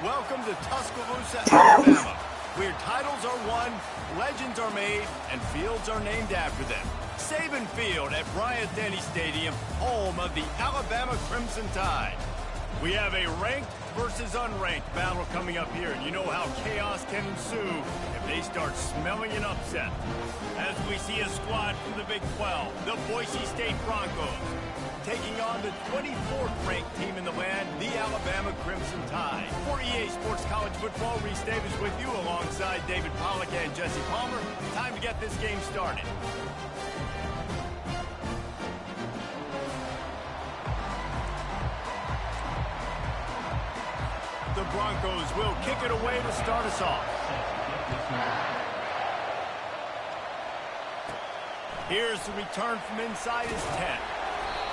Welcome to Tuscaloosa, Alabama, where titles are won, legends are made, and fields are named after them. Saban Field at Bryant-Denny Stadium, home of the Alabama Crimson Tide. We have a ranked versus unranked battle coming up here, and you know how chaos can ensue if they start smelling an upset. As we see a squad from the Big 12, the Boise State Broncos, taking on the 24th ranked team in the land, the Alabama Crimson Tide. For EA Sports College Football, Reese Davis with you alongside David Pollack and Jesse Palmer. Time to get this game started. The Broncos will kick it away to start us off. Here's the return from inside his 10.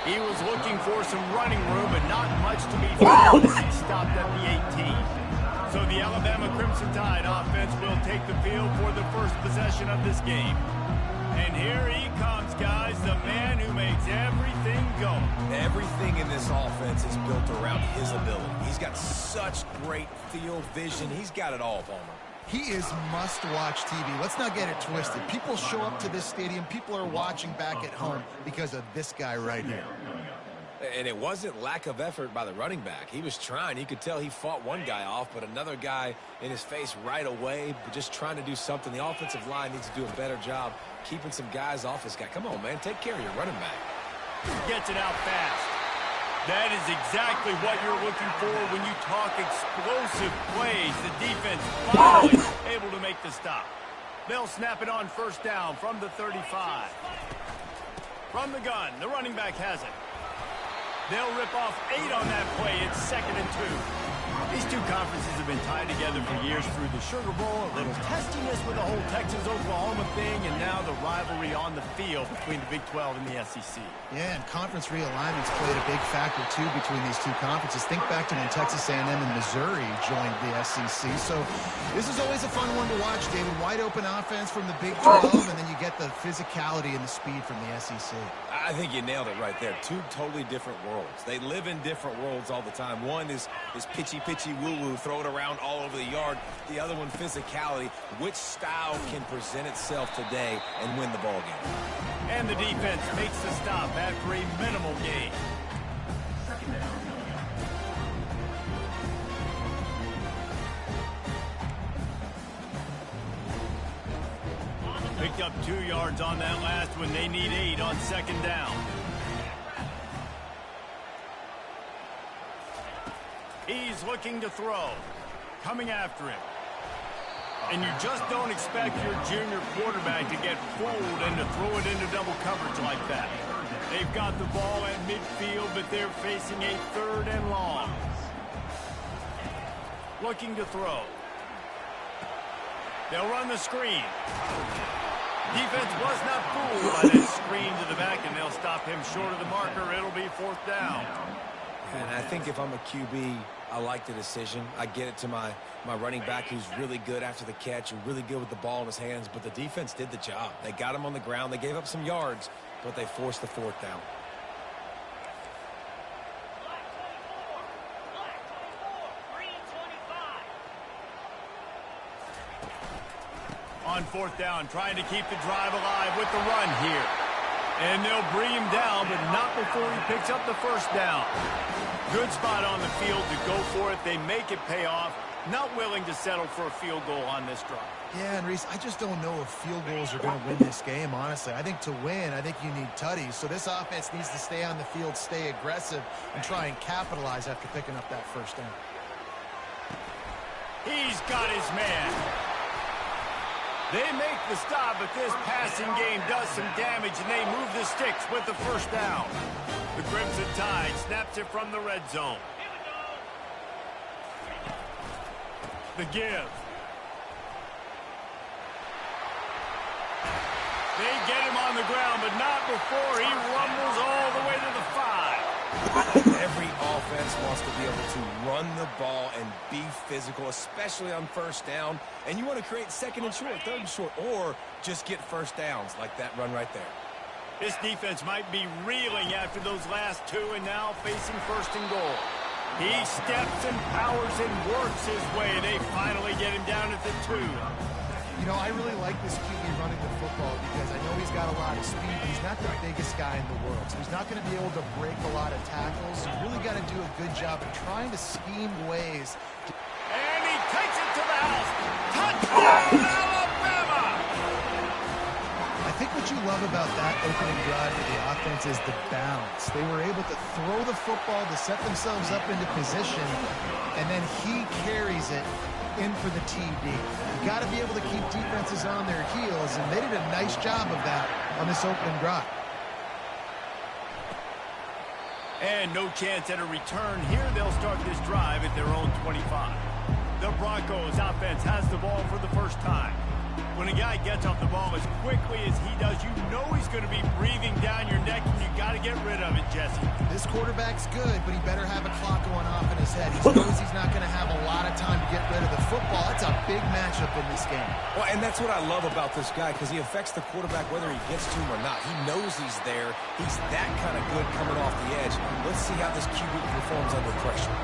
He was looking for some running room, but not much to be found as he stopped at the 18. So the Alabama Crimson Tide offense will take the field for the first possession of this game. And here he comes, guys, the man who makes everything go. Everything in this offense is built around his ability. He's got such great field vision. He's got it all, Palmer. He is must-watch TV. Let's not get it twisted. People show up to this stadium. People are watching back at home because of this guy right here. And it wasn't lack of effort by the running back. He was trying. You could tell he fought one guy off, but another guy in his face right away, just trying to do something. The offensive line needs to do a better job keeping some guys off this guy. Come on, man. Take care of your running back. Gets it out fast. That is exactly what you're looking for when you talk explosive plays. The defense finally able to make the stop. They'll snap it on first down from the 35. From the gun, the running back has it. They'll rip off 8 on that play. It's 2nd and 2. These two conferences have been tied together for years through the Sugar Bowl, a little testiness with the whole Texas-Oklahoma thing, and now the rivalry on the field between the Big 12 and the SEC. Yeah, and conference realignments played a big factor, too, between these two conferences. Think back to when Texas A&M and Missouri joined the SEC. So this is always a fun one to watch, David. Wide open offense from the Big 12, and then you get the physicality and the speed from the SEC. I think you nailed it right there. Two totally different worlds. They live in different worlds all the time. One is pitchy, woo-woo, throw it around all over the yard. The other one, physicality. Which style can present itself today and win the ball game? And the defense makes the stop after a minimal gain. Picked up 2 yards on that last one. They need 8 on 2nd down. He's looking to throw. Coming after him. And you just don't expect your junior quarterback to get fooled and to throw it into double coverage like that. They've got the ball at midfield, but they're facing a 3rd and long. Looking to throw. They'll run the screen. Defense was not fooled by that screen to the back, and they'll stop him short of the marker. It'll be 4th down. And I think if I'm a QB, I like the decision. I get it to my running back who's really good after the catch and really good with the ball in his hands, but the defense did the job. They got him on the ground. They gave up some yards, but they forced the 4th down. On 4th down, trying to keep the drive alive with the run here. And they'll bring him down, but not before he picks up the 1st down. Good spot on the field to go for it. They make it pay off. Not willing to settle for a field goal on this drive. Yeah, and Reese, I just don't know if field goals are going to win this game, honestly. I think to win, I think you need tutties. So this offense needs to stay on the field, stay aggressive, and try and capitalize after picking up that 1st down. He's got his man. They make the stop, but this passing game does some damage, and they move the sticks with the first down. The Crimson Tide snaps it from the red zone. The give. They get him on the ground, but not before he rumbles all the way to the 5. Every offense wants to be able to run the ball and be physical, especially on first down. And you want to create second and short, third and short, or just get first downs like that run right there. This defense might be reeling after those last two and now facing first and goal. He steps and powers and works his way. They finally get him down at the 2. You know, I really like this QB running the football because I know he's got a lot of speed, but he's not the biggest guy in the world. So he's not going to be able to break a lot of tackles. You really got to do a good job of trying to scheme ways. And he takes it to the house. Touchdown, Alabama! I think what you love about that opening drive for the offense is the balance. They were able to throw the football to set themselves up into position, and then he carries it in for the TD. You got to be able to keep defenses on their heels, and they did a nice job of that on this opening drive. And no chance at a return here. They'll start this drive at their own 25. The Broncos offense has the ball for the first time. When a guy gets off the ball as quickly as he does, you know he's going to be breathing down your neck, and you got to get rid of it, Jesse. This quarterback's good, but he better have a clock going off in his head. He knows he's not going to have a lot of time to get rid of the football. It's a big matchup in this game. Well, and that's what I love about this guy, because he affects the quarterback whether he gets to him or not. He knows he's there. He's that kind of good coming off the edge. Let's see how this QB performs under pressure.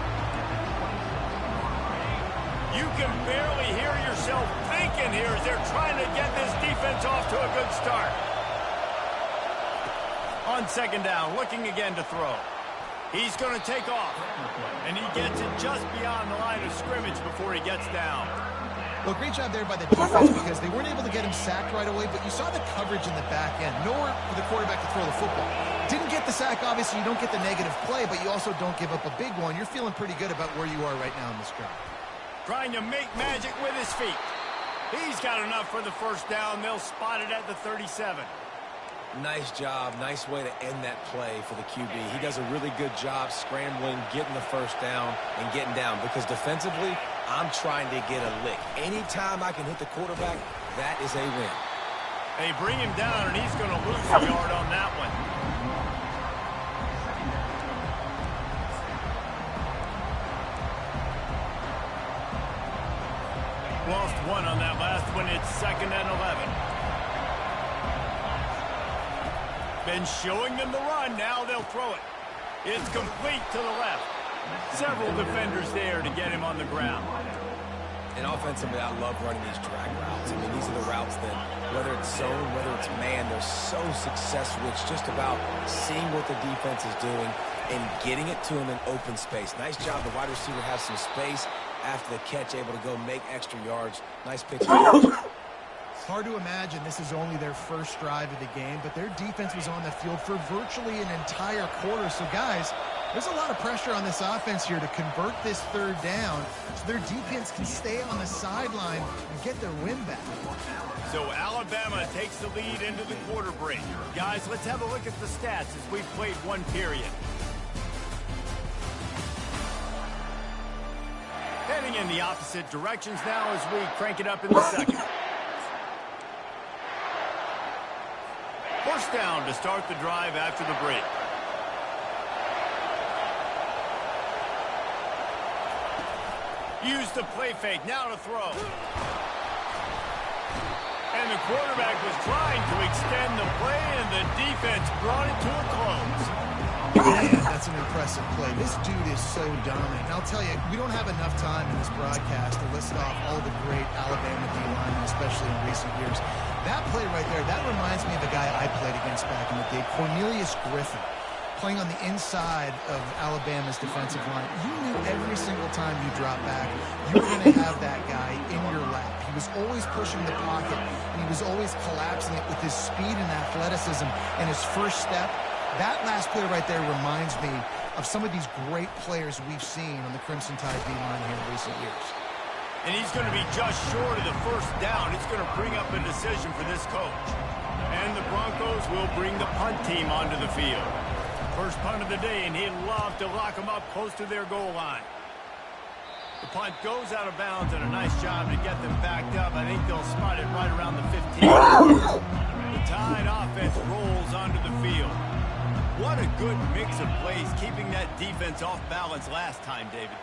You can barely hear yourself thinking here as they're trying to get this defense off to a good start. On second down, looking again to throw. He's going to take off, and he gets it just beyond the line of scrimmage before he gets down. Well, great job there by the defense because they weren't able to get him sacked right away, but you saw the coverage in the back end. Nowhere for the quarterback to throw the football. Didn't get the sack, obviously. You don't get the negative play, but you also don't give up a big one. You're feeling pretty good about where you are right now in this drive. Trying to make magic with his feet. He's got enough for the first down. They'll spot it at the 37. Nice job. Nice way to end that play for the QB. He does a really good job scrambling, getting the first down, and getting down. Because defensively, I'm trying to get a lick. Anytime I can hit the quarterback, that is a win. They bring him down, and he's going to lose a yard on that one. Lost one on that last one. It's 2nd and 11. Been showing them the run. Now they'll throw it. It's complete to the left. Several defenders there to get him on the ground. And offensively, I love running these drag routes. I mean, these are the routes that, whether it's zone, whether it's man, they're so successful. It's just about seeing what the defense is doing and getting it to him in open space. Nice job. The wide receiver has some space after the catch, able to go make extra yards. Nice pitch. Hard to imagine this is only their first drive of the game, but their defense was on the field for virtually an entire quarter. So, guys, there's a lot of pressure on this offense here to convert this third down so their defense can stay on the sideline and get their win back. So Alabama takes the lead into the quarter break. Guys, let's have a look at the stats as we've played one period. Heading in the opposite directions now as we crank it up in the second. First down to start the drive after the break. Use the play fake, now to throw. And the quarterback was trying to extend the play, and the defense brought it to a close. Man, that's an impressive play. This dude is so dominant. And I'll tell you, we don't have enough time in this broadcast to list off all the great Alabama D-linemen, especially in recent years. That play right there, that reminds me of a guy I played against back in the day, Cornelius Griffin, playing on the inside of Alabama's defensive line. You knew every single time you dropped back, you were going to have that guy in your lap. He was always pushing the pocket, and he was always collapsing it with his speed and athleticism and his first step. That last play right there reminds me of some of these great players we've seen on the Crimson Tide D-line here in recent years. And he's going to be just short of the first down. It's going to bring up a decision for this coach. And the Broncos will bring the punt team onto the field. First punt of the day, and he'd love to lock them up close to their goal line. The punt goes out of bounds, and a nice job to get them backed up. I think they'll spot it right around the 15. The Tide offense rolls onto the field. What a good mix of plays, keeping that defense off balance last time, David.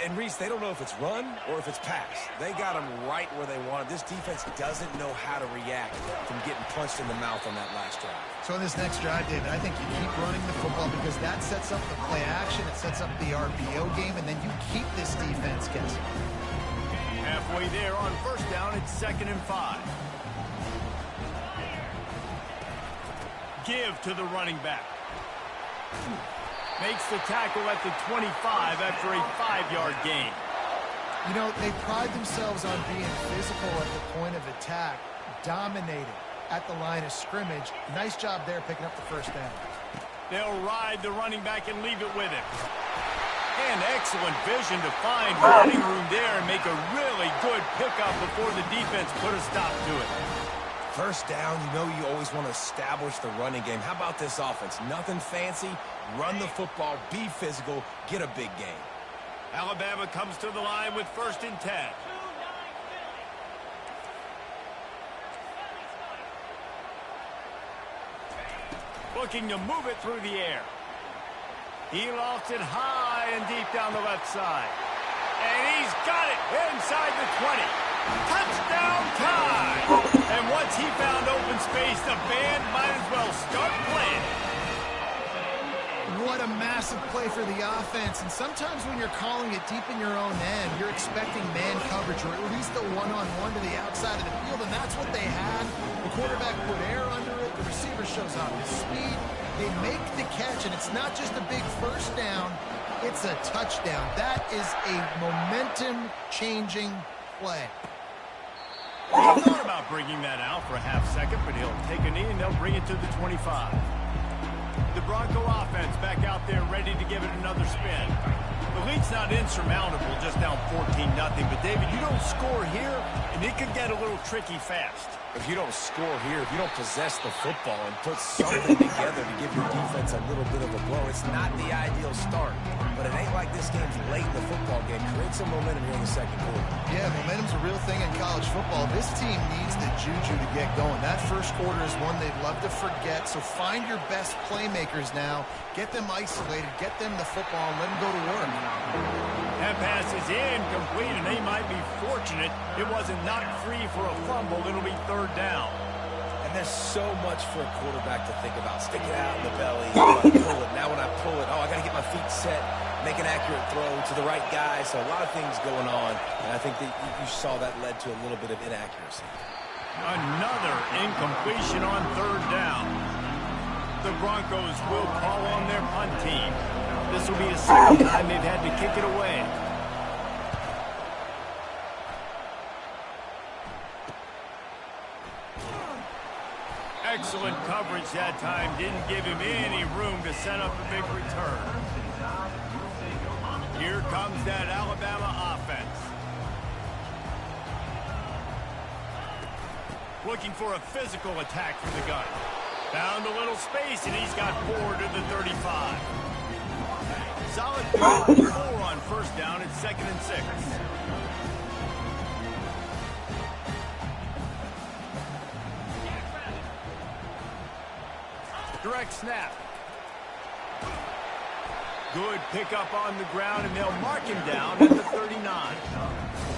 And Reese, they don't know if it's run or if it's pass. They got them right where they wanted. This defense doesn't know how to react from getting punched in the mouth on that last drive. So in this next drive, David, I think you keep running the football because that sets up the play action. It sets up the RPO game, and then you keep this defense guessing. Halfway there on first down, it's 2nd and 5. Give to the running back. Makes the tackle at the 25 after a 5-yard gain. You know, they pride themselves on being physical at the point of attack, dominating at the line of scrimmage. Nice job there picking up the first down. They'll ride the running back and leave it with him. And excellent vision to find running room there and make a really good pickup before the defense put a stop to it. First down, you know you always want to establish the running game. How about this offense? Nothing fancy. Run the football, be physical, get a big gain. Alabama comes to the line with 1st and 10. Looking to move it through the air. He lofts it high and deep down the left side. And he's got it inside the 20. Touchdown time! And once he found open space, the band might as well start playing. What a massive play for the offense. And sometimes when you're calling it deep in your own end, you're expecting man coverage or at least a one-on-one to the outside of the field, and that's what they had. The quarterback put air under it. The receiver shows off his speed. They make the catch, and it's not just a big first down. It's a touchdown. That is a momentum-changing play. He thought about bringing that out for a half second, but he'll take a knee and they'll bring it to the 25. The Bronco offense back out there ready to give it another spin. The lead's not insurmountable, just down 14-0. But, David, you don't score here, and it could get a little tricky fast. If you don't score here, if you don't possess the football and put something together to give your defense a little bit of a blow, it's not the ideal start. But it ain't like this game's late in the football game. Create some momentum here in the second quarter. Yeah, momentum's a real thing in college football. This team needs the juju to get going. That first quarter is one they'd love to forget. So find your best playmakers now. Get them isolated. Get them the football and let them go to work. That pass is incomplete, and they might be fortunate it wasn't knocked free for a fumble. It'll be 3rd down. And there's so much for a quarterback to think about. Stick it out in the belly, pull it. Now when I pull it, I got to get my feet set, make an accurate throw to the right guy. So a lot of things going on, and I think that you saw that led to a little bit of inaccuracy. Another incompletion on 3rd down. The Broncos will call on their punt team. This will be the second time they've had to kick it away. Excellent coverage that time. Didn't give him any room to set up a big return. Here comes that Alabama offense. Looking for a physical attack from the gun. Found a little space, and he's got 4 to the 35. Solid 4 on first down. It's 2nd and 6. Direct snap. Good pickup on the ground, and they'll mark him down at the 39.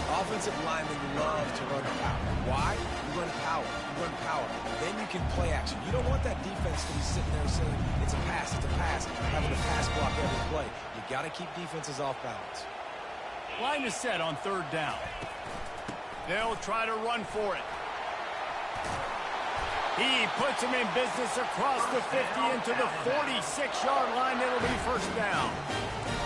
Offensive linemen love to run power. Why? You run power. You run power. Then you can play action. You don't want that defense to be sitting there saying, it's a pass, having to pass block every play. You got to keep defenses off balance. Line is set on 3rd down. They'll try to run for it. He puts him in business across the 50 into the 46-yard line. It'll be 1st down.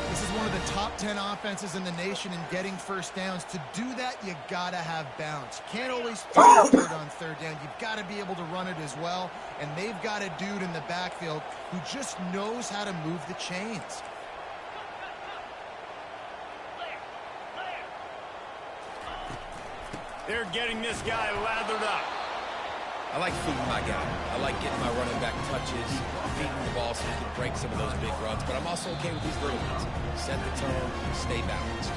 This is one of the top 10 offenses in the nation in getting first downs. To do that, you got to have balance. You can't always throw it on 3rd down. You've got to be able to run it as well. And they've got a dude in the backfield who just knows how to move the chains. They're getting this guy lathered up. I like feeding my guy. I like getting my running back touches, feeding the ball so he can break some of those big runs. But I'm also okay with these little ones. Set the tone, stay balanced.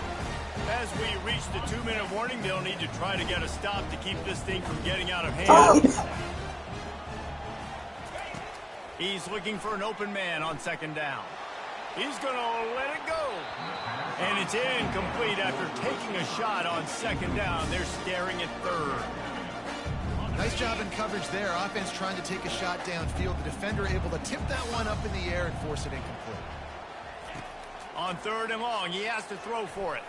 As we reach the 2-minute warning, they'll need to try to get a stop to keep this thing from getting out of hand. He's looking for an open man on second down. He's going to let it go. And it's incomplete after taking a shot on second down. They're staring at third. Nice job in coverage there. Offense trying to take a shot downfield. The defender able to tip that one up in the air and force it incomplete. On third and long, he has to throw for it.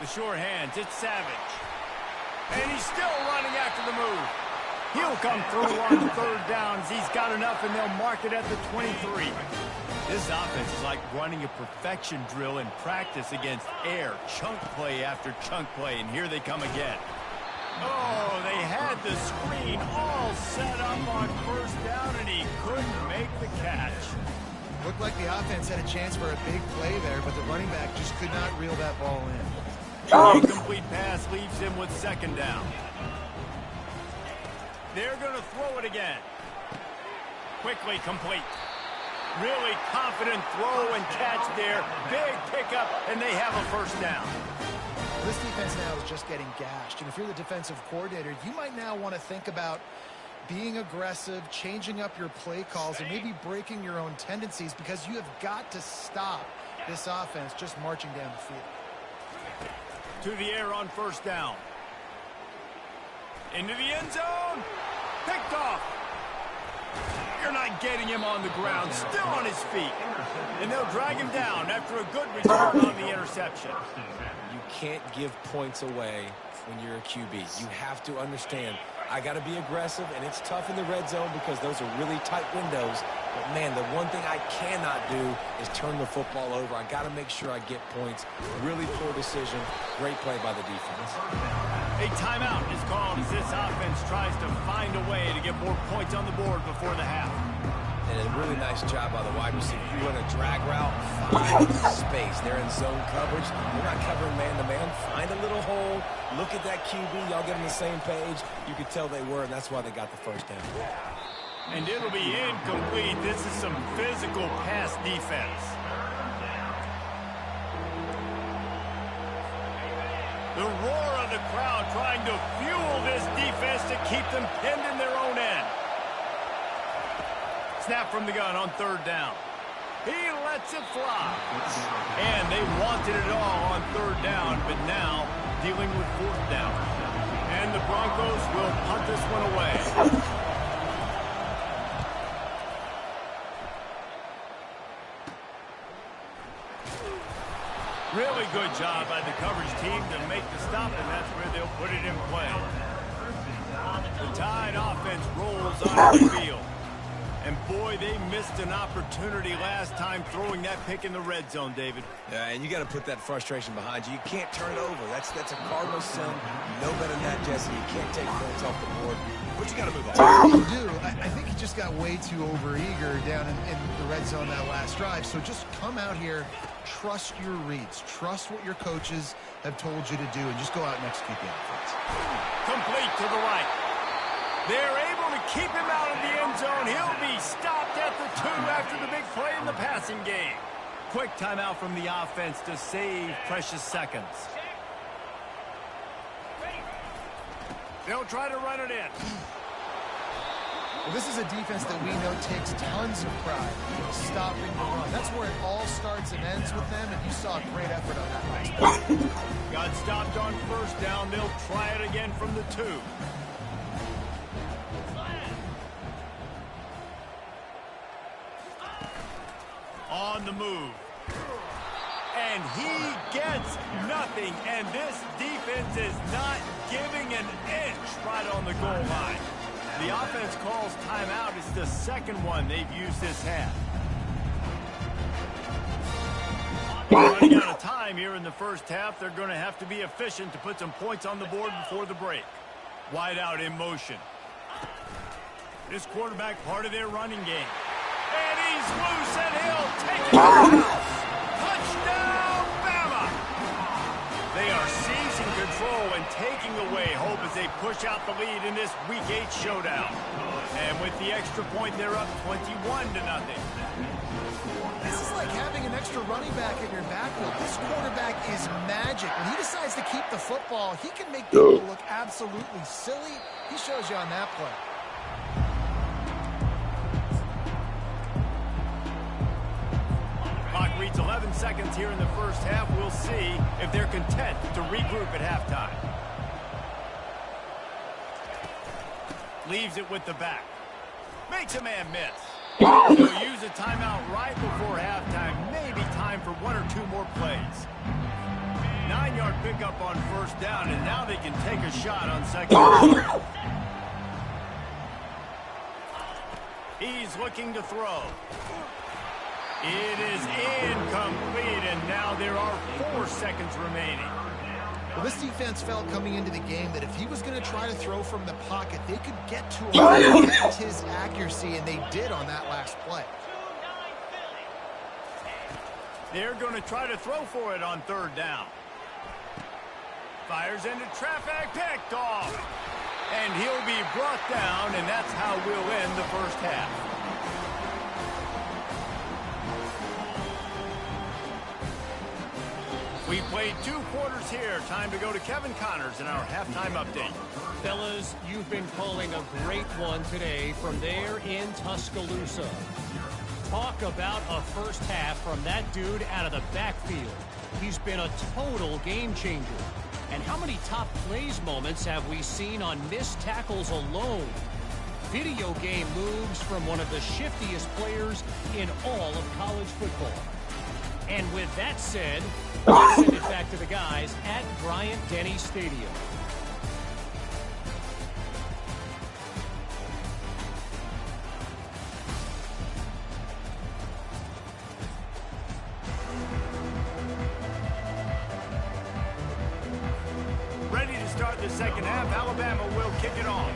The sure hands, it's Savage. And he's still running after the move. He'll come through on third downs. He's got enough, and they'll mark it at the 23. This offense is like running a perfection drill in practice against air. Chunk play after chunk play, and here they come again. Oh, they had the screen all set up on first down, and he couldn't make the catch. Looked like the offense had a chance for a big play there, but the running back just could not reel that ball in. The incomplete pass leaves him with second down. They're going to throw it again. Quickly complete. Really confident throw and catch there. Big pickup, and they have a first down. This defense now is just getting gashed. And if you're the defensive coordinator, you might now want to think about being aggressive, changing up your play calls, and maybe breaking your own tendencies, because you have got to stop this offense just marching down the field. To the air on first down. Into the end zone. Picked off. You're not getting him on the ground. Still on his feet. And they'll drag him down after a good return on the interception. You can't give points away when you're a QB. You have to understand, I got to be aggressive, and it's tough in the red zone because those are really tight windows. But, man, the one thing I cannot do is turn the football over. I got to make sure I get points. Really poor decision. Great play by the defense. A timeout is called as this offense tries to find a way to get more points on the board before the half. And a really nice job by the wide receiver. You run a drag route, find space. They're in zone coverage. They're not covering man-to-man. Find a little hole. Look at that QB. Y'all get on the same page. You could tell they were, and that's why they got the first down. And it'll be incomplete. This is some physical pass defense. The roar of the crowd trying to fuel this defense to keep them pinned in their own end. Snap from the gun on third down. He lets it fly. And they wanted it all on third down, but now dealing with fourth down. And the Broncos will punt this one away. Really good job by the coverage team to make the stop, and that's where they'll put it in play. The Tide offense rolls on the field. And, boy, they missed an opportunity last time throwing that pick in the red zone, David. Yeah, and you got to put that frustration behind you. You can't turn it over. That's a Cardinal sin. You know better than that, Jesse. You can't take points off the board. But you got to move on. You do. I think he just got way too overeager down in the red zone that last drive. So just come out here, trust your reads, trust what your coaches have told you to do, and just go out and execute the offense. Complete to the right. They're able to keep him out of the end zone. He'll be stopped at the 2 after the big play in the passing game. Quick timeout from the offense to save precious seconds. They'll try to run it in. Well, this is a defense that we know takes tons of pride in stopping the run. That's where it all starts and ends with them, and you saw a great effort on that last play. Got stopped on first down. They'll try it again from the 2. On the move. And he gets nothing. And this defense is not giving an inch right on the goal line. The offense calls timeout. It's the second one they've used this half. Running out of time here in the first half. They're going to have to be efficient to put some points on the board before the break. Wide out in motion. This quarterback part of their running game. And he's loose, and he'll take it to the house. Touchdown, Bama! They are seizing control control and taking away hope as they push out the lead in this Week 8 showdown. And with the extra point, they're up 21-0. This is like having an extra running back in your backfield. This quarterback is magic. When he decides to keep the football, he can make people look absolutely silly. He shows you on that play. Clock reads 11 seconds here in the first half. We'll see if they're content to regroup at halftime. Leaves it with the back. Makes a man miss. They'll use a timeout right before halftime. Maybe time for one or two more plays. 9-yard pickup on first down, and now they can take a shot on second down. He's looking to throw. It is incomplete, and now there are 4 seconds remaining. Well, this defense felt coming into the game that if he was going to try to throw from the pocket, they could get to him and test his accuracy, and they did on that last play. They're going to try to throw for it on third down. Fires into traffic, picked off. And he'll be brought down, and that's how we'll end the first half. We played 2 quarters here. Time to go to Kevin Connors in our halftime update. Fellas, you've been calling a great one today from there in Tuscaloosa. Talk about a first half from that dude out of the backfield. He's been a total game changer. And how many top plays moments have we seen on missed tackles alone? Video game moves from one of the shiftiest players in all of college football. And with that said, let's send it back to the guys at Bryant-Denny Stadium. Ready to start the second half. Alabama will kick it off.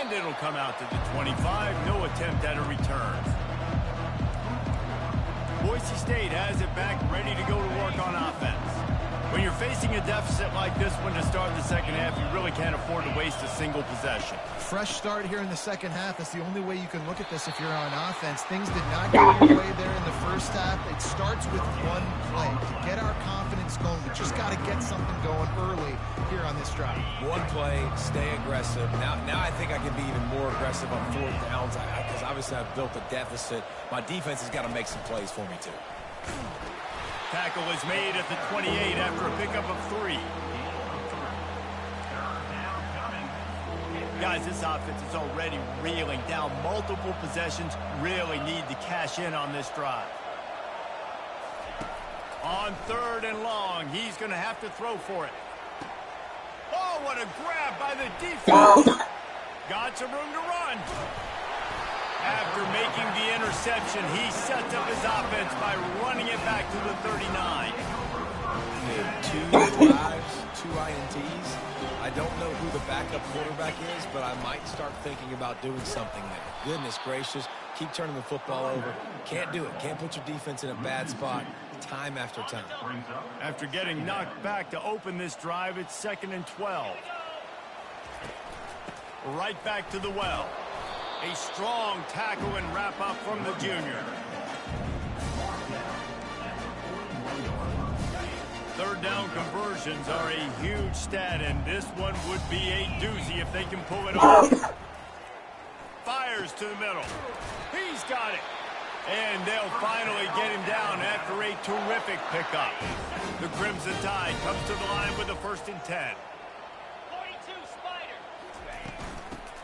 And it'll come out to the 25. No attempt at a return. Boise State has it back, ready to go to work on offense. When you're facing a deficit like this one to start the second half, you really can't afford to waste a single possession. Fresh start here in the second half. That's the only way you can look at this if you're on offense. Things did not go your way there in the first half. It starts with one play. To get our confidence going, we just got to get something going early here on this drive. One play, stay aggressive. Now I think I can be even more aggressive on 4th downs because obviously I've built a deficit. My defense has got to make some plays for me too. Tackle is made at the 28 after a pickup of 3. Guys, this offense is already reeling down multiple possessions. Really need to cash in on this drive. On 3rd and long, he's going to have to throw for it. Oh, what a grab by the defense. Got some room to run. After making the interception, he sets up his offense by running it back to the 39. 2 drives, 2 INTs. I don't know who the backup quarterback is, but I might start thinking about doing something there. Goodness gracious, keep turning the football over. Can't do it. Can't put your defense in a bad spot time after time. After getting knocked back to open this drive, it's 2nd and 12. Right back to the well. A strong tackle and wrap up from the junior. 3rd down conversions are a huge stat, and this one would be a doozy if they can pull it off. Fires to the middle. He's got it. And they'll finally get him down after a terrific pickup. The Crimson Tide comes to the line with a 1st and 10.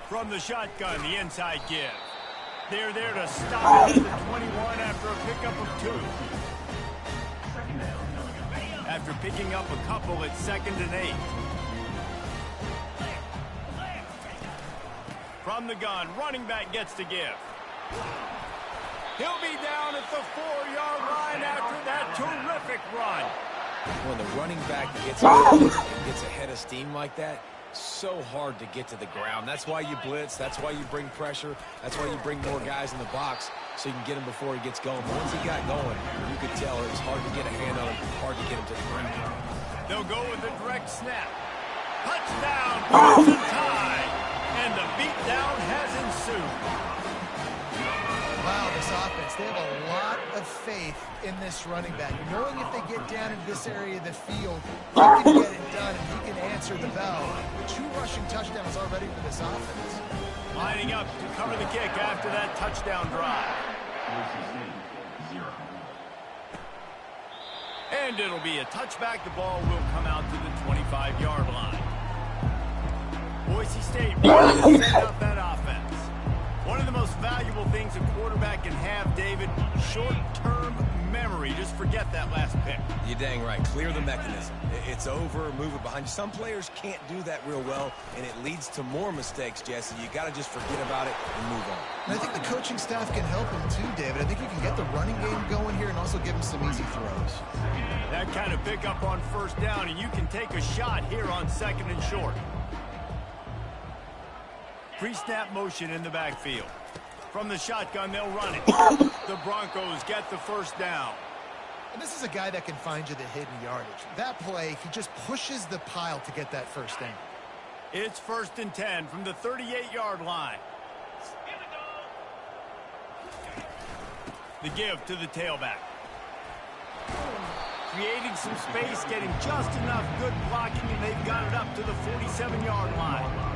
From the shotgun, the inside give. They're there to stop it at the 21 after a pickup of 2. After picking up a couple, it's 2nd and 8. From the gun, running back gets to give. He'll be down at the 4-yard line after that terrific run. When the running back gets ahead of steam like that, So hard to get to the ground. That's why you blitz. That's why you bring pressure. That's why you bring more guys in the box so you can get him before he gets going. But once he got going, you could tell it was hard to get a hand on him, hard to get him to the ground. They'll go with a direct snap. Touchdown, Crimson Tide. And the beatdown has ensued. Wow, this offense, they have a lot of faith in this running back. Knowing if they get down into this area of the field, he can get it done and he can answer the bell. 2 rushing touchdowns already for this offense. Lining up to cover the kick after that touchdown drive. And it'll be a touchback. The ball will come out to the 25-yard line. Boise State ready to send out that offense. One of the most valuable things a quarterback can have, David, short-term memory. Just forget that last pick. You're dang right. Clear the mechanism. It's over, move it behind you. Some players can't do that real well, and it leads to more mistakes, Jesse. You got to just forget about it and move on. And I think the coaching staff can help him too, David. I think you can get the running game going here and also give him some easy throws. That kind of pickup on first down, and you can take a shot here on 2nd and short. Pre-snap motion in the backfield. From the shotgun, they'll run it. The Broncos get the first down. And this is a guy that can find you the hidden yardage. That play, he just pushes the pile to get that first down. It's 1st and 10 from the 38-yard line. The give to the tailback. Creating some space, getting just enough good blocking, and they've got it up to the 47-yard line.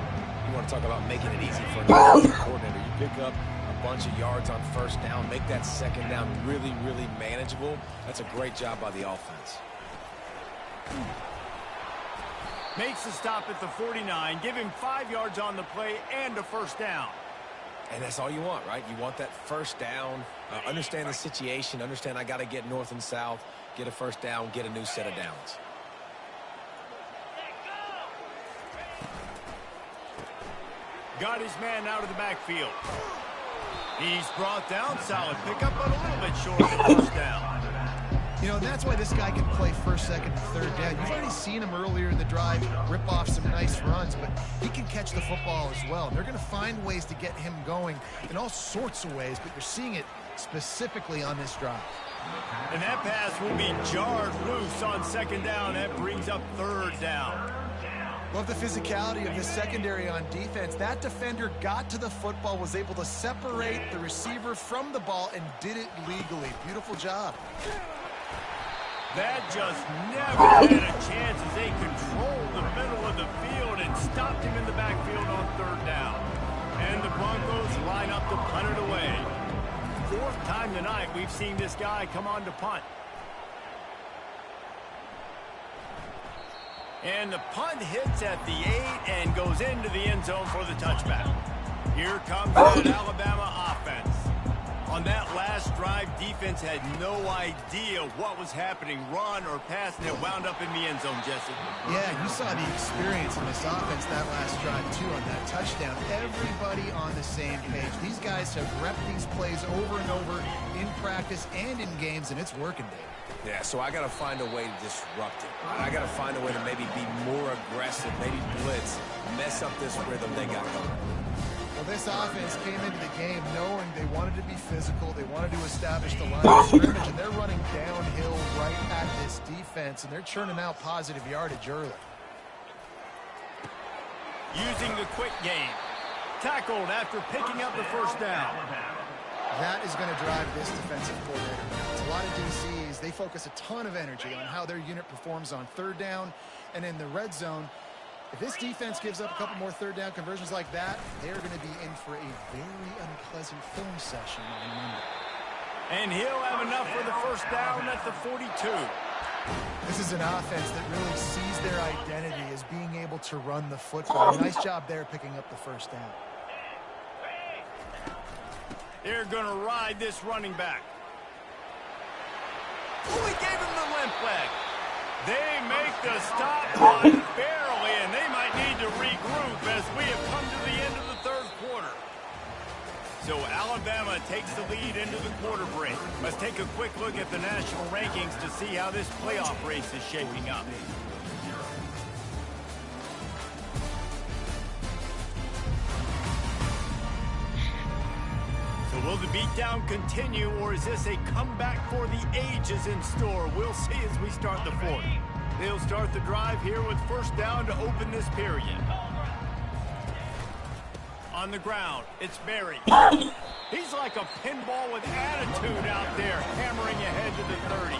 You want to talk about making it easy for an offensive coordinator. You pick up a bunch of yards on first down, make that second down really, really manageable. That's a great job by the offense. Makes the stop at the 49, give him 5 yards on the play and a first down. And that's all you want, right? You want that first down, understand the situation, understand I got to get north and south, get a first down, get a new set of downs. Got his man out of the backfield. He's brought down. Solid pickup, but a little bit short of the first down. You know, that's why this guy can play first, second, and third down. You've already seen him earlier in the drive rip off some nice runs, but he can catch the football as well. And they're going to find ways to get him going in all sorts of ways, but you're seeing it specifically on this drive. And that pass will be jarred loose on 2nd down. That brings up 3rd down. Love the physicality of this secondary on defense. That defender got to the football, was able to separate the receiver from the ball, and did it legally. Beautiful job. That just never had a chance as they controlled the middle of the field and stopped him in the backfield on 3rd down. And the Broncos line up to punt it away. 4th time tonight we've seen this guy come on to punt. And the punt hits at the 8 and goes into the end zone for the touchback. Here comes that Alabama offense. On that last drive, defense had no idea what was happening, run or pass, and it wound up in the end zone, Jesse. Yeah, you saw the experience in this offense that last drive, too, on that touchdown. Everybody on the same page. These guys have repped these plays over and over in practice and in games, and it's working, Dave. Yeah, so I got to find a way to disrupt it. I got to find a way to maybe be more aggressive, maybe blitz, mess up this rhythm they got going. Well, this offense came into the game knowing they wanted to be physical, they wanted to establish the line of scrimmage, and they're running downhill right at this defense, and they're churning out positive yardage early. Using the quick game. Tackled after picking up the first down. That is going to drive this defensive coordinator nuts. A lot of DCs, they focus a ton of energy on how their unit performs on 3rd down and in the red zone. If this defense gives up a couple more 3rd down conversions like that, they're going to be in for a very unpleasant film session on Monday. And he'll have enough for the first down at the 42. This is an offense that really sees their identity as being able to run the football. Nice job there picking up the first down. They're going to ride this running back. Oh, he gave him the limp leg. They make the stop, but barely, and they might need to regroup as we have come to the end of the 3rd quarter. So Alabama takes the lead into the quarter break. Let's take a quick look at the national rankings to see how this playoff race is shaping up. Will the beatdown continue, or is this a comeback for the ages in store? We'll see as we start the fourth. They'll start the drive here with first down to open this period. On the ground, it's Berry. He's like a pinball with attitude out there, hammering ahead to the 30.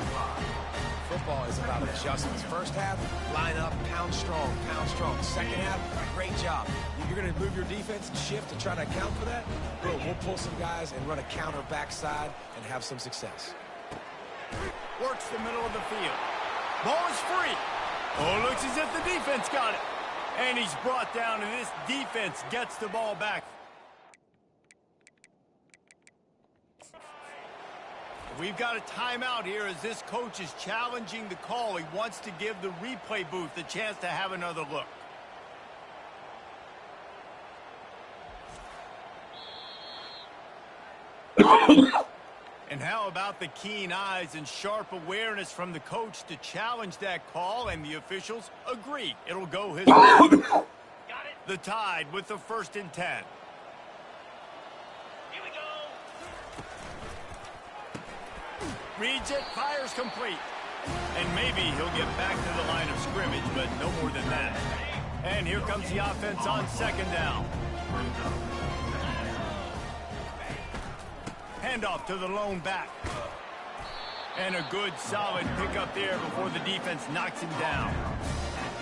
Football is about adjustments. First half, line up, pound strong, pound strong. Second half, great job. You're going to move your defense and shift to try to account for that? Boom, we'll pull some guys and run a counter backside and have some success. Works the middle of the field. Ball is free. Oh, looks as if the defense got it. And he's brought down, and this defense gets the ball back. We've got a timeout here as this coach is challenging the call. He wants to give the replay booth a chance to have another look. And how about the keen eyes and sharp awareness from the coach to challenge that call, and the officials agree it'll go his way. The Tide with the 1st and 10. Here we go. Reads it, fires complete. And maybe he'll get back to the line of scrimmage, but no more than that. And here comes the offense on 2nd down. Handoff to the lone back. And a good, solid pickup there before the defense knocks him down.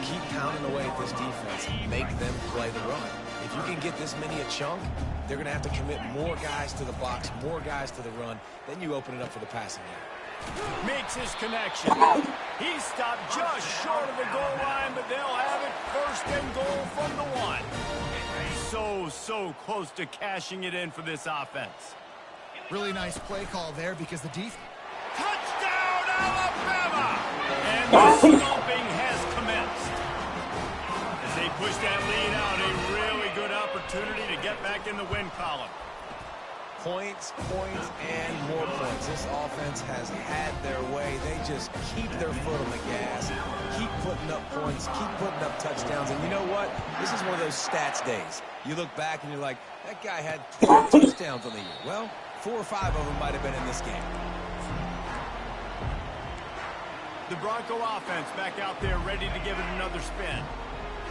Keep pounding away at this defense and make them play the run. If you can get this many a chunk, they're going to have to commit more guys to the box, more guys to the run. Then you open it up for the passing game. Makes his connection. He stopped just short of the goal line, but they'll have it 1st and goal from the 1. So close to cashing it in for this offense. Really nice play call there because the defense... Touchdown, Alabama! And the stomping has commenced. As they push that lead out, a really good opportunity to get back in the win column. Points, and more points. This offense has had their way. They just keep their foot on the gas, keep putting up points, keep putting up touchdowns. And you know what? This is one of those stats days. You look back and you're like, that guy had 12 touchdowns on the year. Well, 4 or 5 of them might have been in this game. The Bronco offense back out there ready to give it another spin.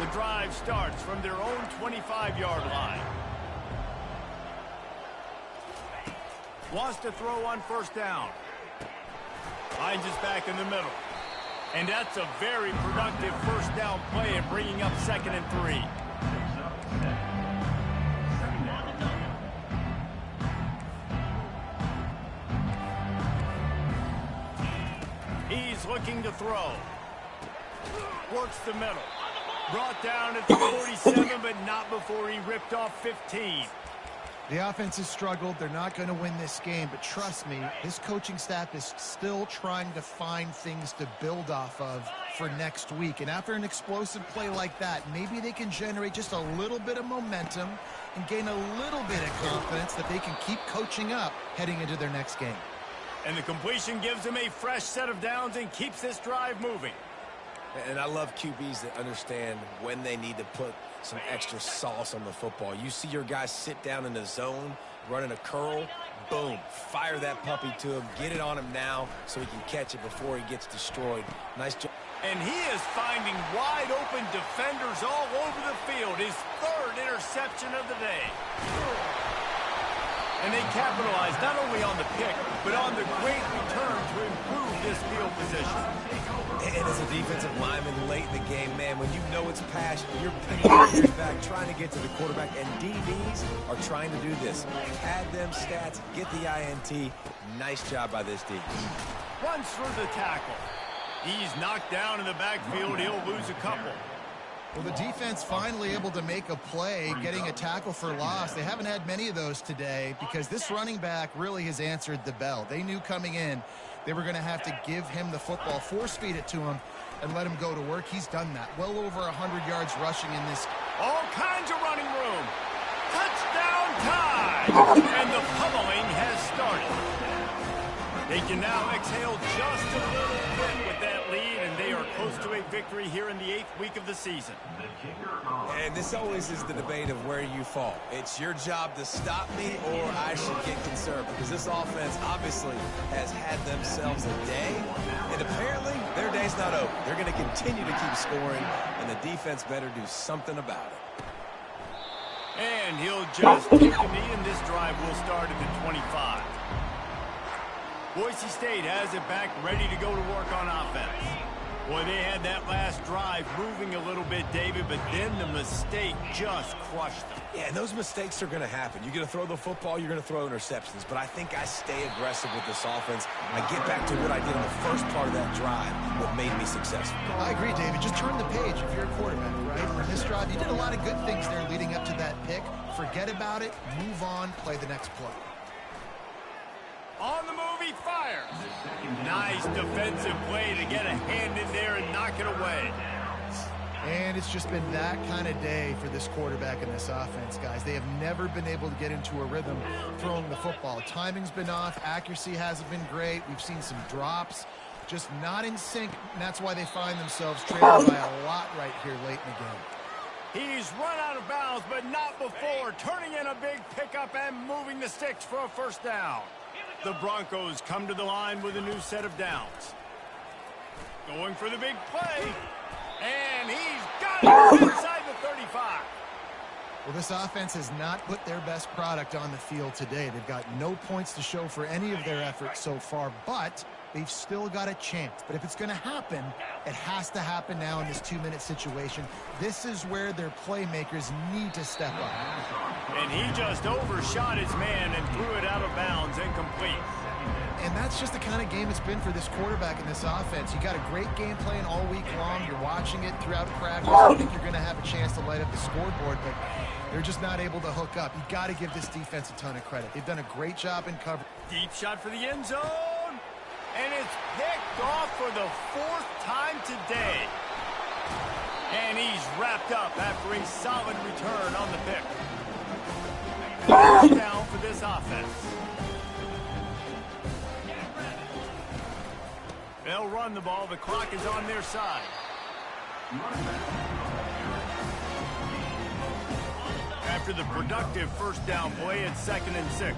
The drive starts from their own 25-yard line. Wants to throw on 1st down. Finds us back in the middle. And that's a very productive 1st down play and bringing up 2nd and 3. He's looking to throw. Works the middle. Brought down at the 47, but not before he ripped off 15. The offense has struggled. They're not going to win this game, but trust me, this coaching staff is still trying to find things to build off of for next week. And after an explosive play like that, maybe they can generate just a little bit of momentum and gain a little bit of confidence that they can keep coaching up heading into their next game. And the completion gives them a fresh set of downs and keeps this drive moving. And I love QBs that understand when they need to put some extra sauce on the football. You see your guys sit down in the zone, running a curl, boom, fire that puppy to him, get it on him now so he can catch it before he gets destroyed. Nice job. And he is finding wide open defenders all over the field. His 3rd interception of the day. And they capitalize not only on the pick, but on the great return to improve this field position. And as a defensive lineman late in the game, man, when you know it's passed, you're pinning your ears back, trying to get to the quarterback, and DBs are trying to do this. Pad them stats, get the INT. Nice job by this D. Runs through the tackle. He's knocked down in the backfield. He'll lose a couple. Well, the defense finally able to make a play, getting a tackle for loss. They haven't had many of those today because this running back really has answered the bell. They knew coming in they were going to have to give him the football, force-feed it to him, and let him go to work. He's done that. Well over 100 yards rushing in this. All kinds of running room. Touchdown Tide! And the pummeling has started. They can now exhale just a little bit with that lead, and they are close to a victory here in the 8th week of the season. And this always is the debate of where you fall. It's your job to stop me, or I should get concerned, because this offense obviously has had themselves a day, and apparently their day's not over. They're going to continue to keep scoring, and the defense better do something about it. And he'll just take the knee, and this drive will start at the 25. Boise State has it back, ready to go to work on offense. Boy, they had that last drive moving a little bit, David, but then the mistake just crushed them. Yeah, and those mistakes are going to happen. You're going to throw the football, you're going to throw interceptions. But I think I stay aggressive with this offense. I get back to what I did in the first part of that drive, what made me successful. I agree, David. Just turn the page if you're a quarterback, right? On this drive, you did a lot of good things there leading up to that pick. Forget about it, move on, play the next play. On the move, he fires. Nice defensive play to get a hand in there and knock it away. And it's just been that kind of day for this quarterback and this offense, guys. They have never been able to get into a rhythm throwing the football. Timing's been off. Accuracy hasn't been great. We've seen some drops. Just not in sync, and that's why they find themselves trailing by a lot right here late in the game. He's run out of bounds, but not before. Turning in a big pickup and moving the sticks for a first down. The Broncos come to the line with a new set of downs. Going for the big play. And he's got it inside the 35. Well, this offense has not put their best product on the field today. They've got no points to show for any of their efforts so far, but they've still got a chance. But if it's going to happen, it has to happen now in this 2-minute situation. This is where their playmakers need to step up. And he just overshot his man and threw it out of bounds, incomplete. And that's just the kind of game it's been for this quarterback and this offense. You got a great game plan all week long. You're watching it throughout practice. I think you're going to have a chance to light up the scoreboard, but they're just not able to hook up. You got to give this defense a ton of credit. They've done a great job in cover. Deep shot for the end zone. And it's picked off for the 4th time today. And he's wrapped up after a solid return on the pick. Down for this offense. They'll run the ball. The clock is on their side. After the productive first down play, it's 2nd and 6.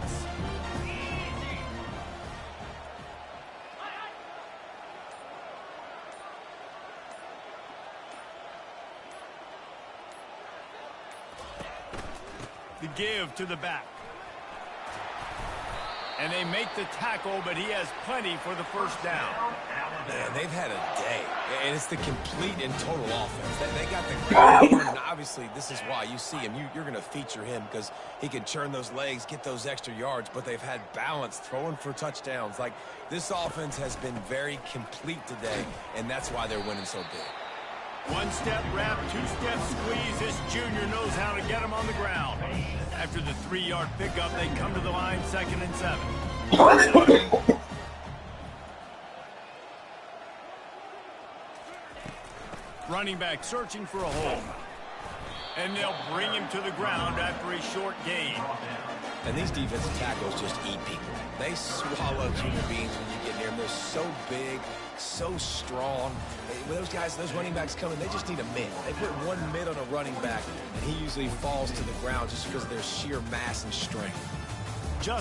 The give to the back. And they make the tackle, but he has plenty for the first down. Man, they've had a day, and it's the complete and total offense. They got the ground, and obviously this is why you see him. You're going to feature him because he can churn those legs, get those extra yards, but they've had balance, throwing for touchdowns. Like, this offense has been very complete today, and that's why they're winning so big. One-step wrap, two-step squeeze. This junior knows how to get him on the ground. After the 3-yard pickup, they come to the line 2nd and 7. Running back searching for a hole. And they'll bring him to the ground after a short gain. And these defensive tackles just eat people. They swallow human beings when you get near them. They're so big, so strong. When those guys, those running backs come in, they just need a mid. They put one mid on a running back, and he usually falls to the ground just because of their sheer mass and strength. Just